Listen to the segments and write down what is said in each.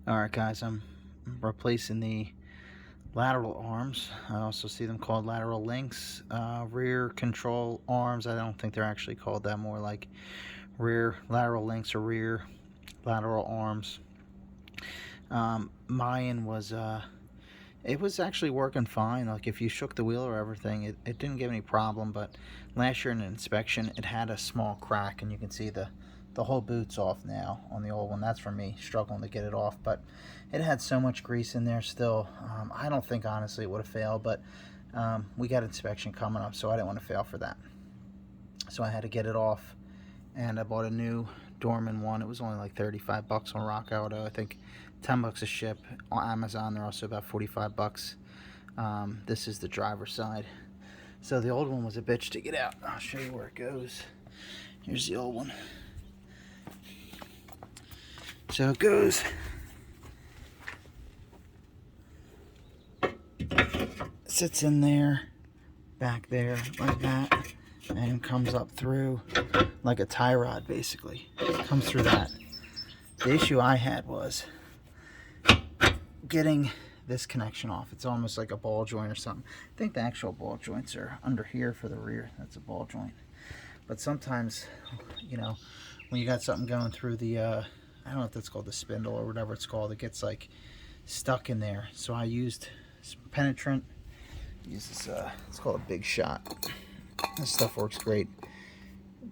Alright guys, I'm replacing the lateral arms. I also see them called lateral links. Rear control arms, I don't think they're actually called that, more like rear lateral links or rear lateral arms. Mine was, it was actually working fine. Like if you shook the wheel or everything, it didn't give any problem, but last year in an inspection, it had a small crack, and you can see the whole boot's off now on the old one. That's from me struggling to get it off, but it had so much grease in there still. I don't think honestly it would have failed, but we got inspection coming up, so I didn't want to fail for that. So I had to get it off, and I bought a new dorman one. It was only like 35 bucks on Rock Auto. I think 10 bucks a ship. On Amazon they're also about 45 bucks. This is the driver's side. So the old one was a bitch to get out. I'll show you where it goes. Here's the old one. So it goes, sits in there, back there like that, and comes up through like a tie rod basically. It comes through that. The issue I had was getting this connection off. It's almost like a ball joint or something. I think the actual ball joints are under here for the rear. That's a ball joint. But sometimes, you know, when you got something going through the I don't know if that's called the spindle or whatever it's called, it gets like stuck in there. So I used penetrant. Use this, it's called a Big Shot. This stuff works great.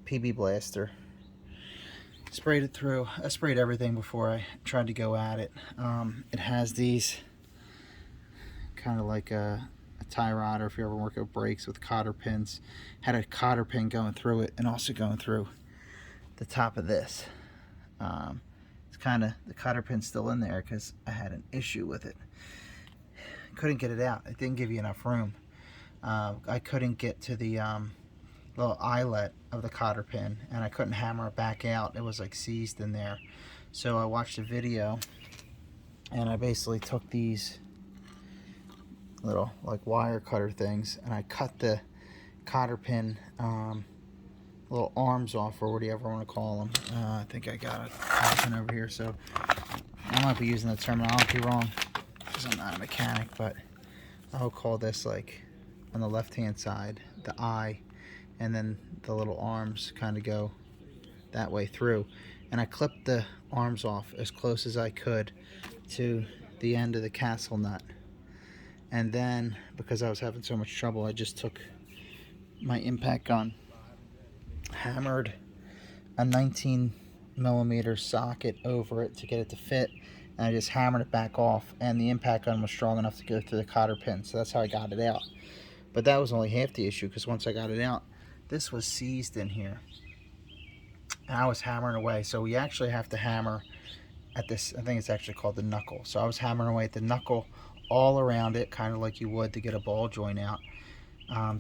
PB blaster. Sprayed it through. I sprayed everything before I tried to go at it. It has these kind of like a tie rod, or if you ever work with brakes with cotter pins, had a cotter pin going through it and also going through the top of this. Kind of, the cotter pin's still in there because I had an issue with it. Couldn't get it out. It didn't give you enough room. I couldn't get to the little eyelet of the cotter pin, and I couldn't hammer it back out. It was like seized in there. So I watched a video, and I basically took these little like wire cutter things, and I cut the cotter pin little arms off, or whatever you want to call them. I think I got it over here, so I might be using the terminology wrong because I'm not a mechanic, but I'll call this, like, on the left hand side, the eye, and then the little arms kind of go that way through. And I clipped the arms off as close as I could to the end of the castle nut. And then, because I was having so much trouble, I just took my impact gun, hammered a 19mm socket over it to get it to fit, and I just hammered it back off, and the impact gun was strong enough to go through the cotter pin, so that's how I got it out. But that was only half the issue, because once I got it out, this was seized in here, and I was hammering away. So we actually have to hammer at this, I think it's actually called the knuckle. So I was hammering away at the knuckle all around it, kind of like you would to get a ball joint out.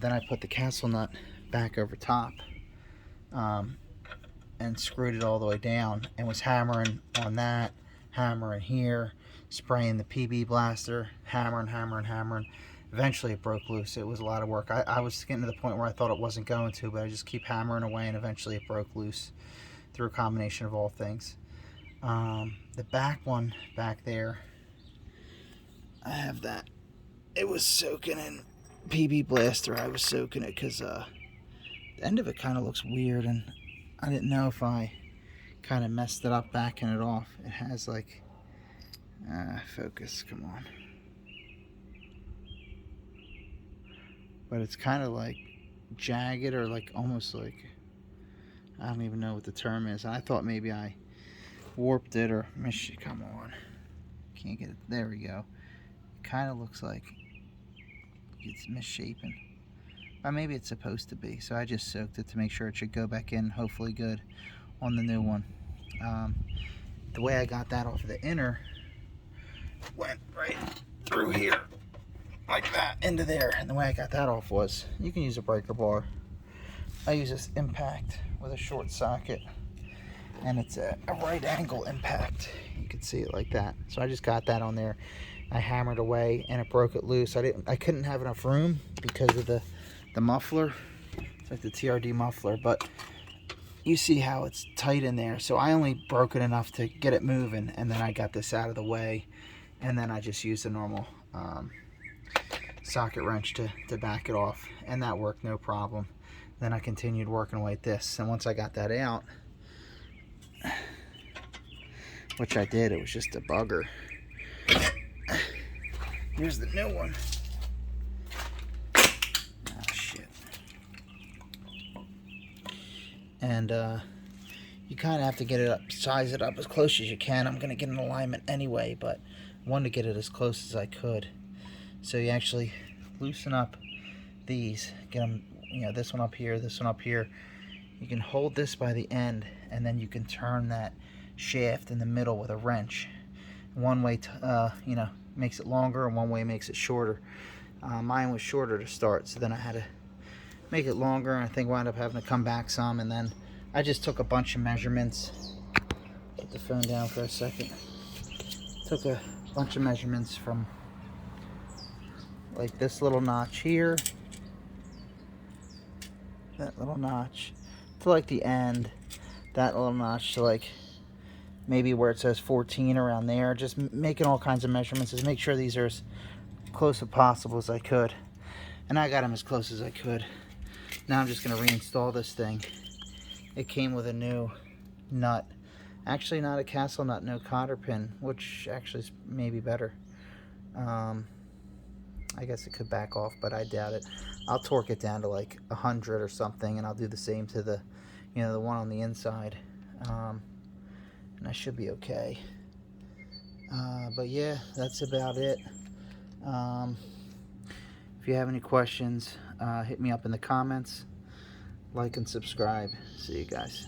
Then I put the castle nut back over top, and screwed it all the way down, and was hammering on that, hammering here, spraying the PB blaster, hammering. Eventually it broke loose. It was a lot of work. I was getting to the point where I thought it wasn't going to, but I just keep hammering away, and eventually it broke loose through a combination of all things. The back one back there, I have that. It was soaking in PB blaster. I was soaking it because the end of it kind of looks weird, and I didn't know if I kind of messed it up backing it off. It has like, focus, come on. But it's kind of like jagged, or like almost like, I don't even know what the term is. I thought maybe I warped it, or come on. Can't get it, there we go. It kind of looks like it's misshapen. Or maybe it's supposed to be. So I just soaked it to make sure it should go back in hopefully good on the new one. The way I got that off of the inner, went right through here like that into there, and the way I got that off was, you can use a breaker bar. I use this impact with a short socket, and it's a right angle impact. You can see it like that. So I just got that on there. I hammered away, and it broke it loose. I couldn't have enough room because of the muffler. It's like the TRD muffler, but you see how it's tight in there. So I only broke it enough to get it moving, and then I got this out of the way, and then I just used a normal socket wrench to back it off, and that worked no problem. Then I continued working away at this, and once I got that out, which I did, it was just a bugger. Here's the new one. Oh shit. And you kind of have to get it up, size it up as close as you can. I'm going to get an alignment anyway, but I wanted to get it as close as I could. So you actually loosen up these, get them, you know, this one up here, this one up here. You can hold this by the end, and then you can turn that shaft in the middle with a wrench. One way, you know, makes it longer, and one way makes it shorter. Mine was shorter to start, so then I had to make it longer, and I think wound up having to come back some, and then I just took a bunch of measurements. Put the phone down for a second. Took a bunch of measurements from like this little notch here, that little notch to like the end, that little notch to like maybe where it says 14 around there. Just making all kinds of measurements to make sure these are as close as possible as I could, and I got them as close as I could. Now I'm just going to reinstall this thing. It came with a new nut, actually not a castle nut, no cotter pin, which actually is maybe better. I guess it could back off, but I doubt it. I'll torque it down to like 100 or something, and I'll do the same to the, you know, the one on the inside, and I should be okay. But yeah, that's about it. If you have any questions, hit me up in the comments. Like and subscribe. See you guys.